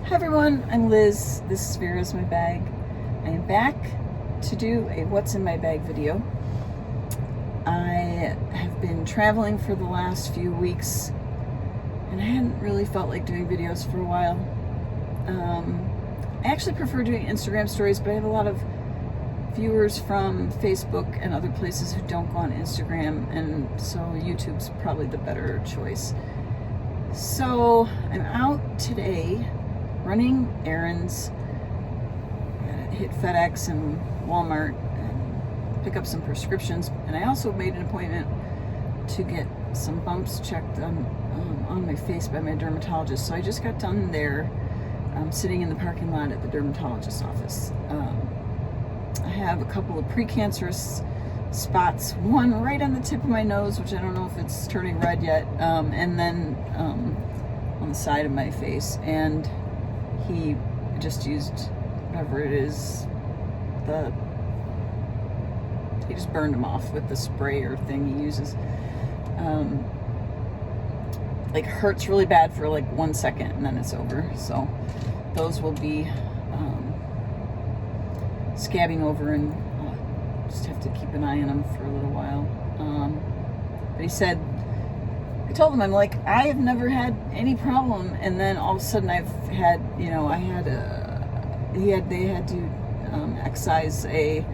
Hi everyone, I'm Liz. This is Vera's My Bag. I am back to do a What's in My Bag video. I have been traveling for the last few weeks and I hadn't really felt like doing videos for a while. I actually prefer doing Instagram stories, but I have a lot of viewers from Facebook and other places who don't go on Instagram, and so YouTube's probably the better choice. So I'm out today running errands. I hit FedEx and Walmart and pick up some prescriptions, and I also made an appointment to get some bumps checked on my face by my dermatologist. So I just got done there, sitting in the parking lot at the dermatologist's office. I have a couple of precancerous spots, one right on the tip of my nose, which I don't know if it's turning red yet, and then on the side of my face. And he just used whatever it is, he just burned them off with the sprayer thing he uses. Like hurts really bad for like 1 second and then it's over. So those will be scabbing over, and just have to keep an eye on them for a little while. But he said, I told him, I'm like, I have never had any problem, and then all of a sudden I've had, they had to excise a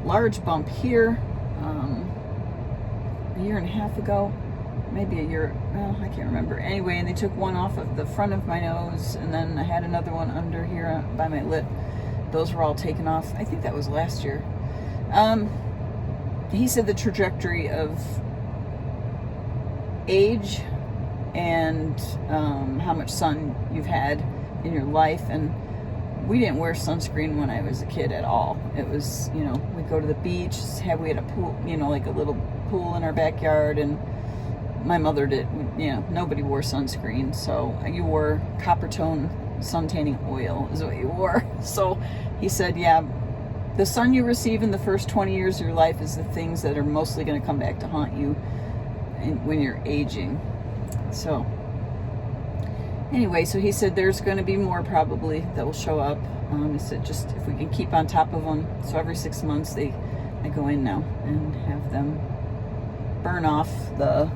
large bump here a year and a half ago, maybe a year, well, I can't remember. Anyway, and they took one off of the front of my nose, and then I had another one under here by my lip. Those were all taken off. I think that was last year. He said the trajectory of age and how much sun you've had in your life, and we didn't wear sunscreen when I was a kid at all. It was, we'd go to the beach, we had a pool, like a little pool in our backyard, and my mother did, nobody wore sunscreen, so you wore copper tone sun tanning oil is what you wore. So he said, yeah, the sun you receive in the first 20 years of your life is the things that are mostly going to come back to haunt you when you're aging. So anyway, so he said there's going to be more probably that will show up. He said just if we can keep on top of them. So every 6 months I go in now and have them burn off the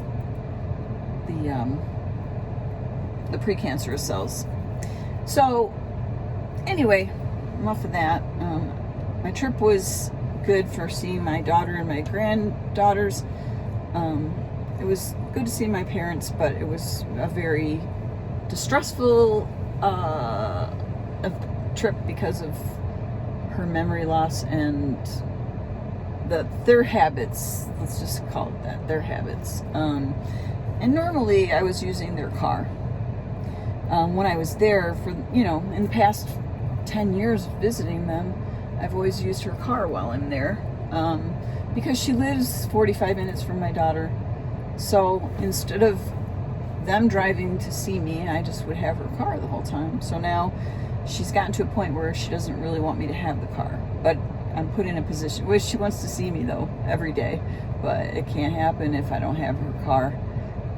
precancerous cells. So anyway, enough of that. My trip was good for seeing my daughter and my granddaughters. It was good to see my parents, but it was a very distressful trip because of her memory loss and their habits. Let's just call it that, their habits. And normally I was using their car. When I was there for, in the past 10 years visiting them, I've always used her car while I'm there, because she lives 45 minutes from my daughter. So instead of them driving to see me, I just would have her car the whole time. So now she's gotten to a point where she doesn't really want me to have the car, but I'm put in a position where she wants to see me though every day, but it can't happen if I don't have her car.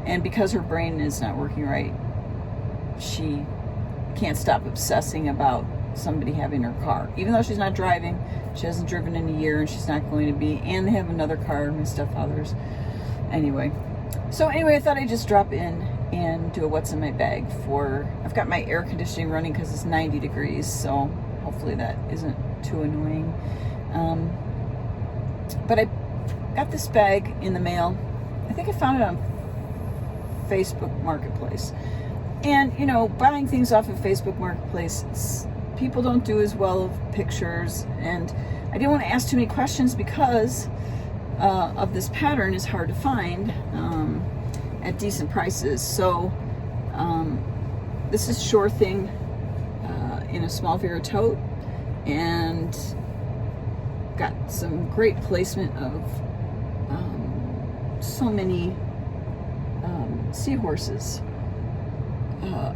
And because her brain is not working right, she can't stop obsessing about somebody having her car, even though she's not driving. She hasn't driven in a year, and she's not going to be, and they have another car, my stepfather's. Anyway, I thought I'd just drop in and do a what's in my bag I've got my air conditioning running because it's 90 degrees, so hopefully that isn't too annoying. But I got this bag in the mail. I think I found it on Facebook Marketplace. And, buying things off of Facebook Marketplace, people don't do as well of pictures. And I didn't want to ask too many questions because of this pattern is hard to find at decent prices. So this is Sure Thing in a small Vera tote, and got some great placement of so many seahorses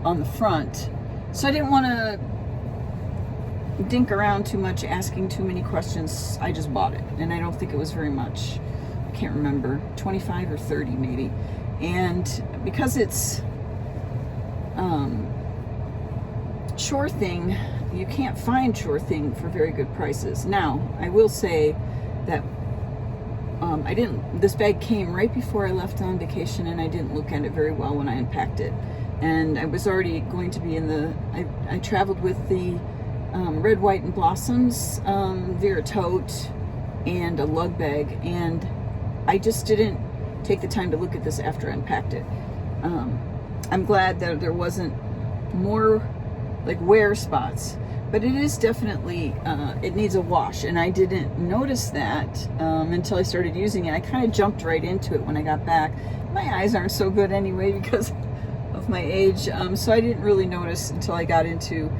on the front. So I didn't want to dink around too much, asking too many questions. I just bought it, and I don't think it was very much. I can't remember, 25 or 30 maybe. And because it's Sure Thing, you can't find Sure Thing for very good prices. Now, I will say that this bag came right before I left on vacation, and I didn't look at it very well when I unpacked it. And I was already going to be I traveled with the Red, White, and Blossoms Vera tote and a lug bag, and I just didn't take the time to look at this after I unpacked it. I'm glad that there wasn't more like wear spots, but it is definitely, it needs a wash, and I didn't notice that until I started using it. I kind of jumped right into it when I got back. My eyes aren't so good anyway because of my age, so I didn't really notice until I got into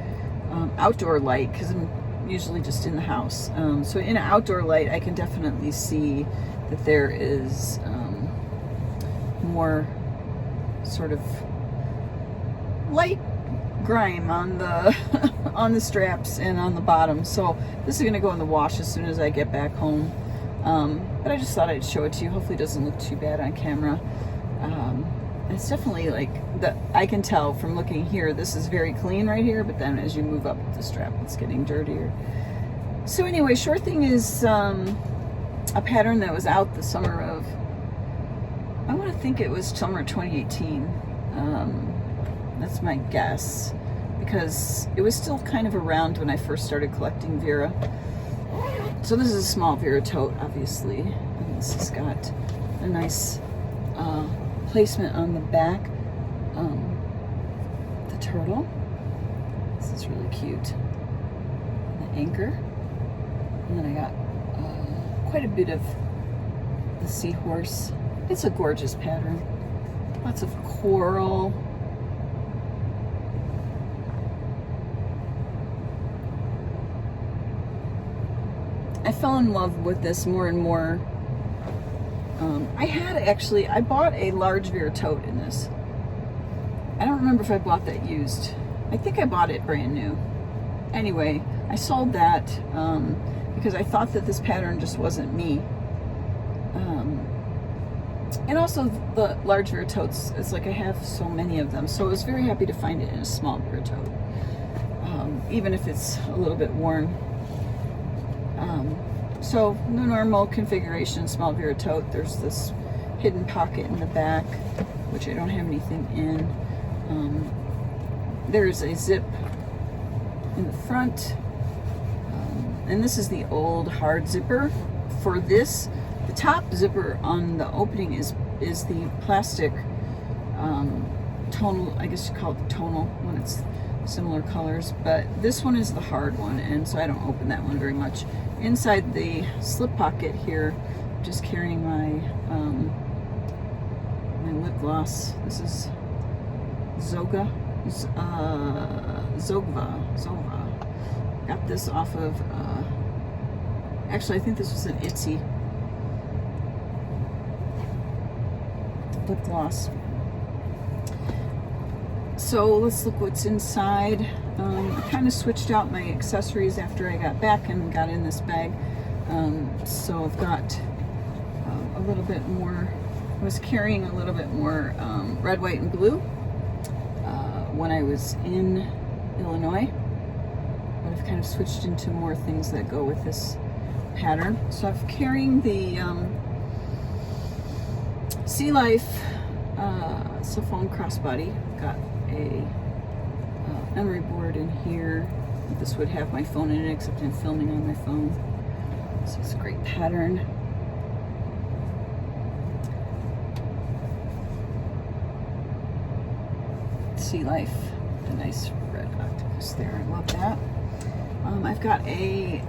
outdoor light, because I'm usually just in the house. So in an outdoor light, I can definitely see that there is more sort of light grime on the on the straps and on the bottom. So this is going to go in the wash as soon as I get back home. But I just thought I'd show it to you. Hopefully it doesn't look too bad on camera. It's definitely like I can tell from looking here, this is very clean right here, but then as you move up the strap, it's getting dirtier. So anyway, Sure Thing is a pattern that was out the summer of, I want to think it was summer 2018. That's my guess, because it was still kind of around when I first started collecting Vera. So this is a small Vera tote, obviously, and this has got a nice placement on the back. The turtle, this is really cute. The anchor, and then I got quite a bit of the seahorse. It's a gorgeous pattern. Lots of coral. I fell in love with this more and more. I bought a large Vera tote in this. I don't remember if I bought that used. I think I bought it brand new. Anyway, I sold that because I thought that this pattern just wasn't me. And also the large Vera totes, it's like I have so many of them, so I was very happy to find it in a small Vera tote, even if it's a little bit worn. So the normal configuration, small Vera tote, there's this hidden pocket in the back, which I don't have anything in. There's a zip in the front, and this is the old hard zipper. For this, the top zipper on the opening is the plastic tonal, I guess you call it tonal when it's similar colors, but this one is the hard one, and so I don't open that one very much. Inside the slip pocket here, I'm just carrying my my lip gloss. This is Zogva. Got this off of actually I think this was an Etsy lip gloss. So let's look what's inside. I kind of switched out my accessories after I got back and got in this bag. So I've got a little bit more, I was carrying a little bit more red, white, and blue when I was in Illinois. But I've kind of switched into more things that go with this pattern. So I'm carrying the Sea Life Siphon crossbody. Got a memory board in here. This would have my phone in it, except I'm filming on my phone. So it's a great pattern. Sea Life, a nice red octopus there. I love that. I've got a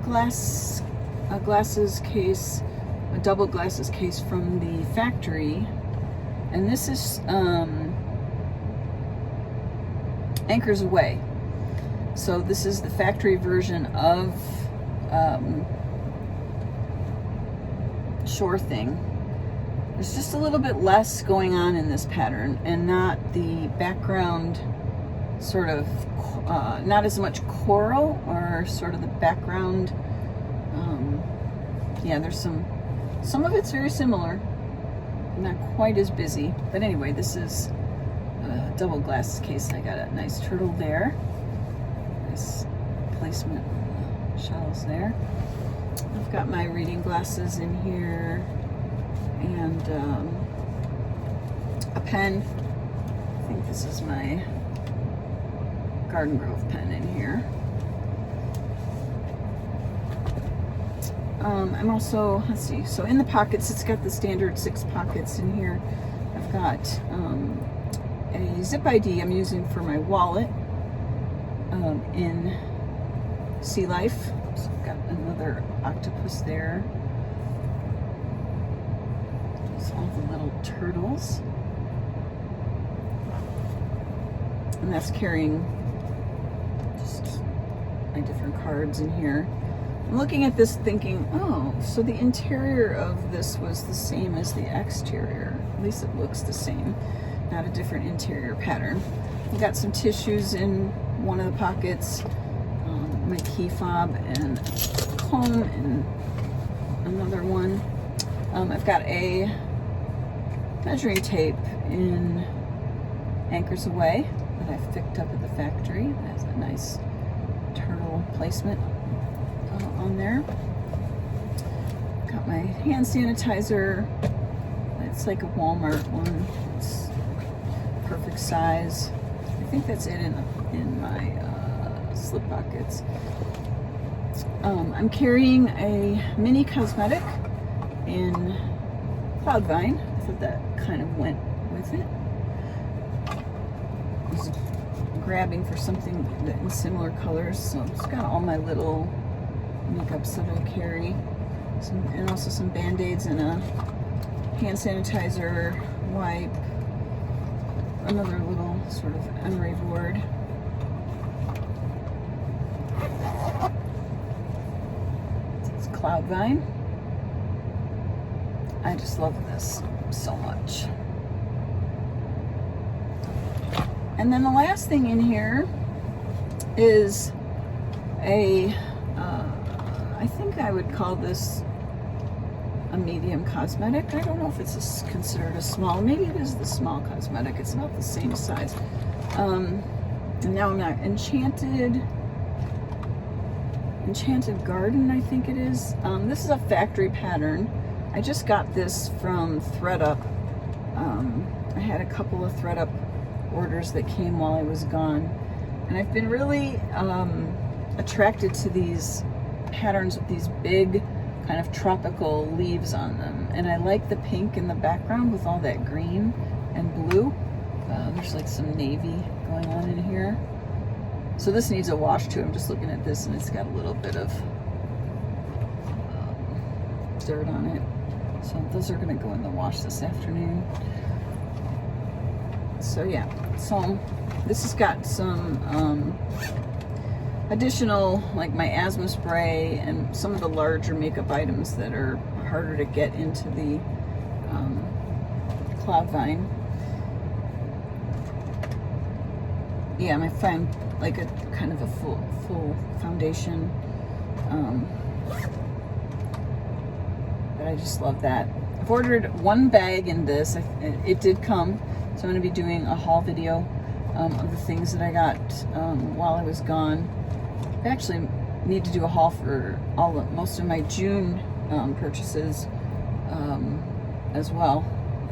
glasses case, a double glasses case from the factory, and this is Anchors Away. So this is the factory version of Sure Thing. There's just a little bit less going on in this pattern, and not the background sort of, not as much coral, or sort of the background, yeah, there's some of it's very similar, not quite as busy, but anyway, this is double glass case. I got a nice turtle there. Nice placement shelves there. I've got my reading glasses in here and a pen. I think this is my Garden Grove pen in here. I'm also, let's see, so in the pockets, it's got the standard 6 pockets in here. I've got a zip ID I'm using for my wallet in Sea Life. So I've got another octopus there. There's all the little turtles. And that's carrying just my different cards in here. I'm looking at this thinking, oh, so the interior of this was the same as the exterior. At least it looks the same, not a different interior pattern. I've got some tissues in one of the pockets, my key fob and comb in another one. I've got a measuring tape in Anchors Away that I picked up at the factory. It has a nice turtle placement on there. Got my hand sanitizer. It's like a Walmart one. It's perfect size. I think that's it in my slip pockets. I'm carrying a mini cosmetic in Cloudvine. I thought that kind of went with it. I was grabbing for something that in similar colors, so it's got all my little makeups that I carry, and also some band-aids and a hand sanitizer, wipe, another little sort of emery board. It's Cloudvine. I just love this so much. And then the last thing in here is a I think I would call this a medium cosmetic. I don't know if it's considered a small. Maybe it is the small cosmetic. It's about the same size. And now I'm not Enchanted Garden, I think it is. This is a factory pattern. I just got this from ThreadUp. I had a couple of ThreadUp orders that came while I was gone, and I've been really attracted to these patterns with these big kind of tropical leaves on them, and I like the pink in the background with all that green and blue. There's like some navy going on in here, so this needs a wash too. I'm just looking at this and it's got a little bit of dirt on it, so those are going to go in the wash this afternoon. So yeah, so this has got some additional, like my asthma spray and some of the larger makeup items that are harder to get into the Cloudvine. Yeah, I find like a kind of a full foundation, but I just love that. I've ordered one bag in this. It did come, so I'm going to be doing a haul video of the things that I got while I was gone. I actually need to do a haul for most of my June purchases as well.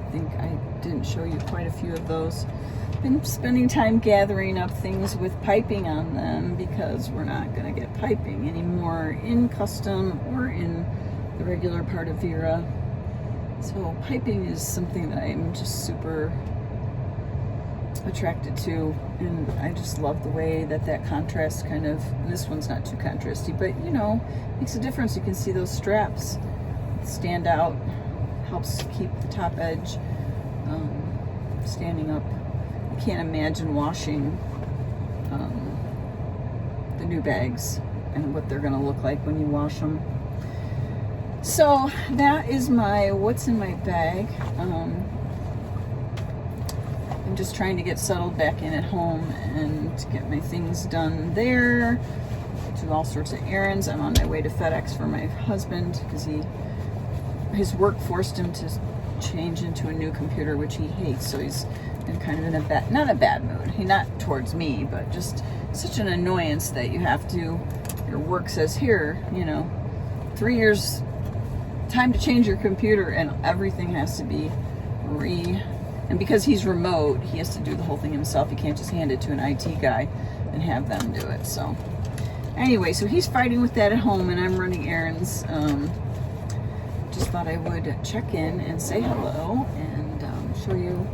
I think I didn't show you quite a few of those. Been spending time gathering up things with piping on them because we're not going to get piping anymore in custom or in the regular part of Vera. So piping is something that I'm just super attracted to, and I just love the way that contrast kind of, and this one's not too contrasty, but you know, makes a difference. You can see those straps stand out, helps keep the top edge standing up. I can't imagine washing the new bags and what they're going to look like when you wash them. So that is my what's in my bag. I'm just trying to get settled back in at home and get my things done there. Do all sorts of errands. I'm on my way to FedEx for my husband because his work forced him to change into a new computer, which he hates. So he's and kind of in a bad, not a bad mood. He not towards me, but just such an annoyance that you have to, your work says here, you know, 3 years, time to change your computer, and everything has to be and because he's remote, he has to do the whole thing himself. He can't just hand it to an IT guy and have them do it. So anyway, so he's fighting with that at home, and I'm running errands. Just thought I would check in and say hello and show you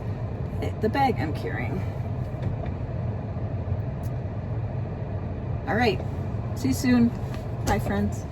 the bag I'm carrying. All right, see you soon. Bye, friends.